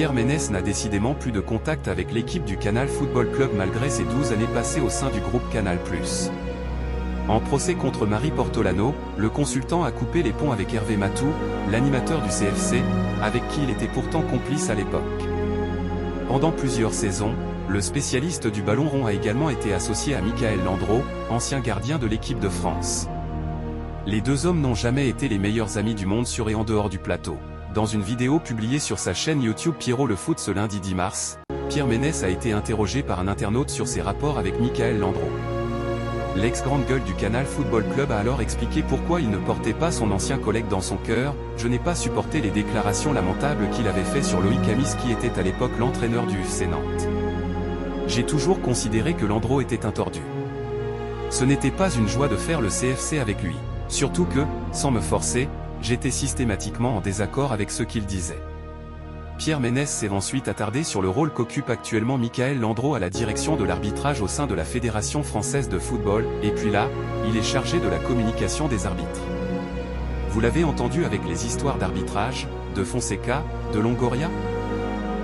Pierre Ménès n'a décidément plus de contact avec l'équipe du Canal Football Club malgré ses 12 années passées au sein du groupe Canal+. En procès contre Marie Portolano, le consultant a coupé les ponts avec Hervé Matou, l'animateur du CFC, avec qui il était pourtant complice à l'époque. Pendant plusieurs saisons, le spécialiste du ballon rond a également été associé à Michael Landreau, ancien gardien de l'équipe de France. Les deux hommes n'ont jamais été les meilleurs amis du monde sur et en dehors du plateau. Dans une vidéo publiée sur sa chaîne YouTube Pierrot le Foot ce lundi 10 mars, Pierre Ménès a été interrogé par un internaute sur ses rapports avec Michael Landreau. L'ex-grande gueule du Canal Football Club a alors expliqué pourquoi il ne portait pas son ancien collègue dans son cœur. « Je n'ai pas supporté les déclarations lamentables qu'il avait faites sur Loïc Amis qui était à l'époque l'entraîneur du FC Nantes. J'ai toujours considéré que Landreau était un tordu. Ce n'était pas une joie de faire le CFC avec lui. Surtout que, sans me forcer, j'étais systématiquement en désaccord avec ce qu'il disait. » Pierre Ménès s'est ensuite attardé sur le rôle qu'occupe actuellement Michael Landreau à la direction de l'arbitrage au sein de la Fédération française de football, et puis là, il est chargé de la communication des arbitres. Vous l'avez entendu avec les histoires d'arbitrage, de Fonseca, de Longoria?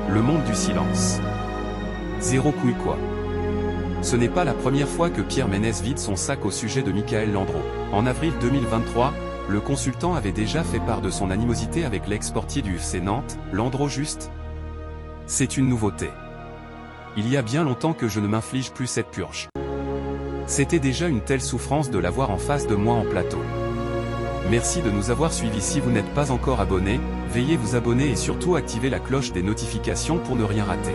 Le monde du silence. Zéro couille quoi. Ce n'est pas la première fois que Pierre Ménès vide son sac au sujet de Michael Landreau. En avril 2023, le consultant avait déjà fait part de son animosité avec l'ex-portier du FC Nantes, Landreau juste. C'est une nouveauté. Il y a bien longtemps que je ne m'inflige plus cette purge. C'était déjà une telle souffrance de l'avoir en face de moi en plateau. Merci de nous avoir suivis. Si vous n'êtes pas encore abonné, veuillez vous abonner et surtout activer la cloche des notifications pour ne rien rater.